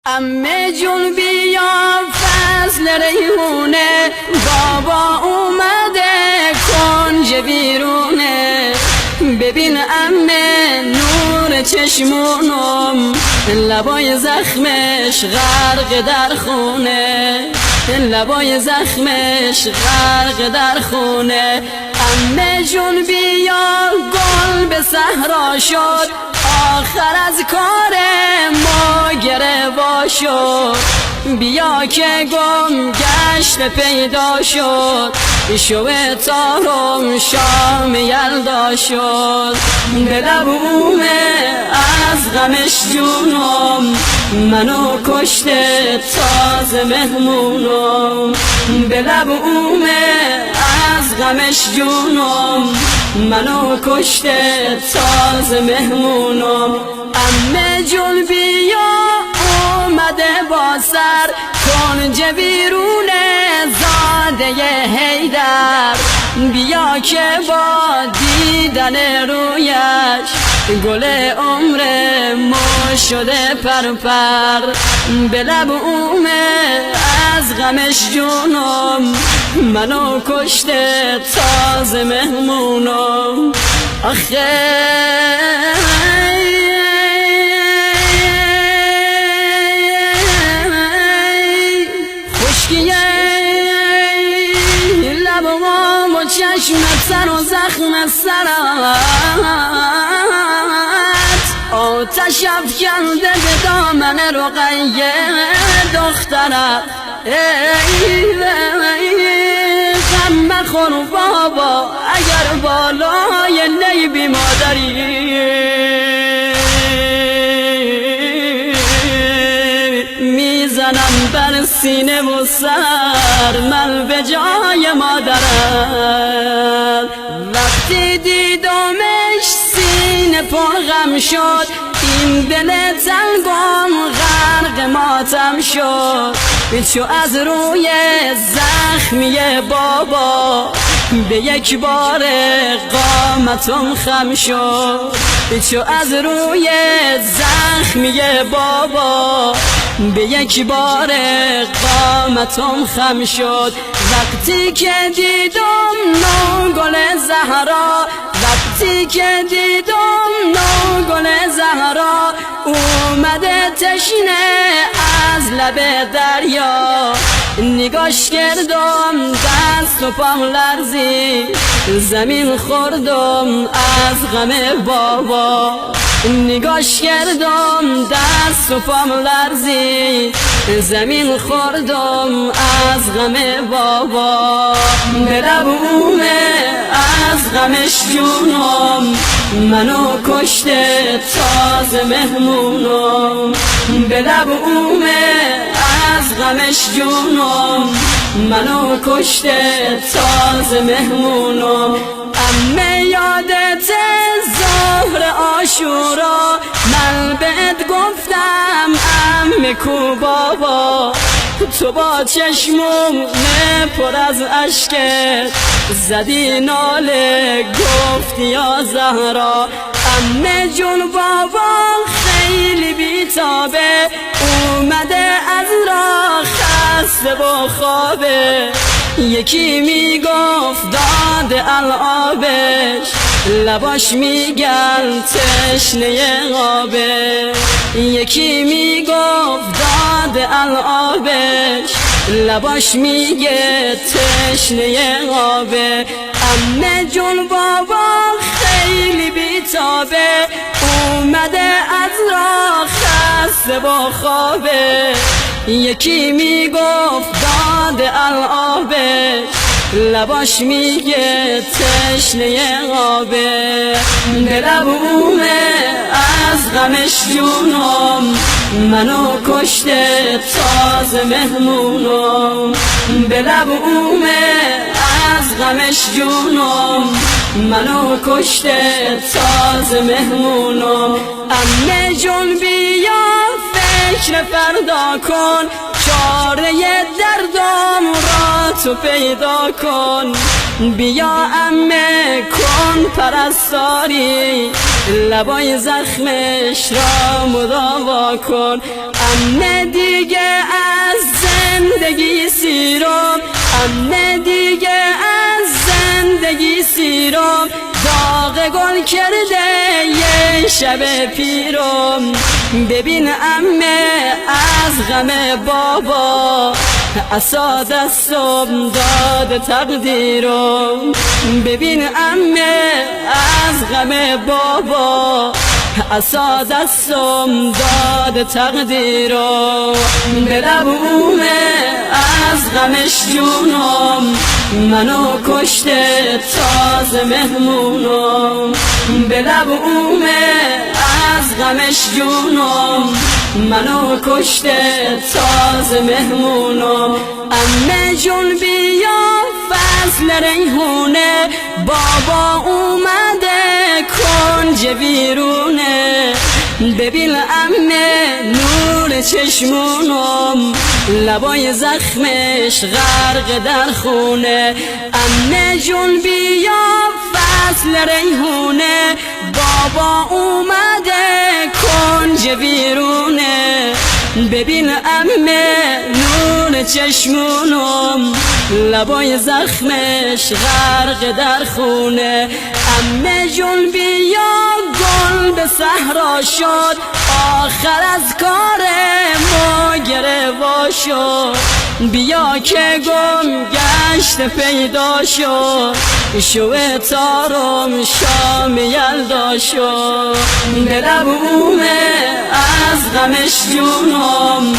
عمه جون بیا فصل ریحونه، بابا اومده کنج بیرونه. ببین عمه نور چشمونم، لبای زخمش غرق در خونه، لبای زخمش غرق در خونه. عمه جون بیا گل به صحرا شد، آخر از کار ما گروا شد. بیا که گم گشت پیدا شد، شو تارم شام یلدا شد. به لب اومه از غمش جونم، منو کشته تازه مهمونم. به لب اومه از غمش جونم، منو کشته تازه مهمونم. عمه جون بیا اومده با سر کنج بیرونه زاده حیدر. بیا که با دیدن رویش گل عمر ما شده پرپر. به لب اومه از غمش جونم، منو کشته تازه مهمونم. آخه خشکیه لبام و چشمت سر و زخم سرت، آتش افکنده به دامن رقیه دخترت. غم مخور بابا اگر بالای لیبی مادری، میزنم بر سینه و سر من به جای مادرم. وقتی دیدمش سینه پر غم شد، این دل تنگم غرق ماتم شد. چو از روی زخمی بابا به یک بار قامتم خم شد. چو از روی زخمی بابا به یک بار قامتم خم شد. وقتی که دیدم نو گل زهرا، وقتی که دیدم نو گل زهرا، اومده تشنه از لب دریا. نگاش کردم دست و پام لرزی، زمین خوردم از غم بابا. نگاش کردم دست و پام لرزی، زمین خوردم از غم بابا. به لب اومه از غمش جونم، منو کشته تازه مهمونم. به لب اومه از غمش جونم، منو کشته تازه مهمونم. عمه یادت ظهر عاشورا، من بهت گفتم عمه کو بابا. تو با چشمم پر از اشکت زدی ناله گفتی یا زهرا. عمه جون بابا خیلی بیتابه، اومده از راه خسته و خوابه. یکی میگفت داد العابش، لباش میگن تشنه آبه. یکی میگفت داد العابش، لباش میگه تشنه آبه. عمه جون بابا خیلی بیتابه، اومده از راه خسته و خوابه. یکی میگفت داد العابش، لباش میگه تشنه آبه. به لب اومه از غمش جونم، منو کشته تازه مهمونم. به لب اومه از غمش جونم، منو کشته تازه مهمونم. عمه جون بیا فکر فردا کن، چاره دردم را تو پیدا کن، بیا عمه کن پرستاری، لبای زخمش را مداوا کن. عمه دیگه از زندگی سیرم، عمه دیگه از زندگی سیرم، داغ گل کرده یه شب پیرم. ببین عمه از غم بابا عصا دستم داد تقدیرم. ببین عمه از غم بابا عصا دستم داد تقدیرم. به لب اومه از غمش جونم، منو کشته تازه مهمونم. به لب اومه از غمش جونم، منو کشته تازه مهمونم. عمه جون بیا فصل ریحونه، بابا اومده کنج ویرونه. ببین عمه نور چشمونم، لبای زخمش غرق در خونه. عمه جون بیا فصل ریحونه، بابا اومده کنج ویرونه. ببین عمه نور چشمونم، لبای زخمش غرق در خونه. عمه جون بیا گل به صحرا شد، آخر از کار ما گروا شد. بیا که گم گشت پیدا شد، شو تارم شام یلدا شد. به لب اومه از غمش جونم،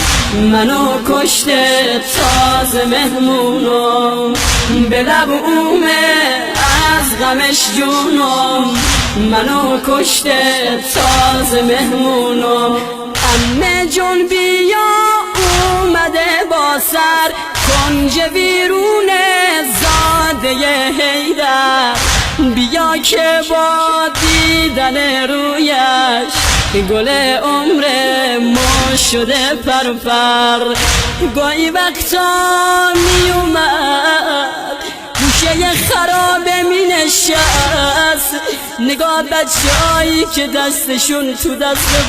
منو کشته تازه مهمونم. به لب اومه از غمش جونم، منو کشته تازه مهمونم. عمه جون بیا اومده با سر کنج ویرونه زاده حیدر. بیا که با دیدن رویش گل عمر ما شده پرپر. گاهی وقتا می اومد گوشه خرابه می نشست، نگاه بچه‌هایی که دستشون تو دست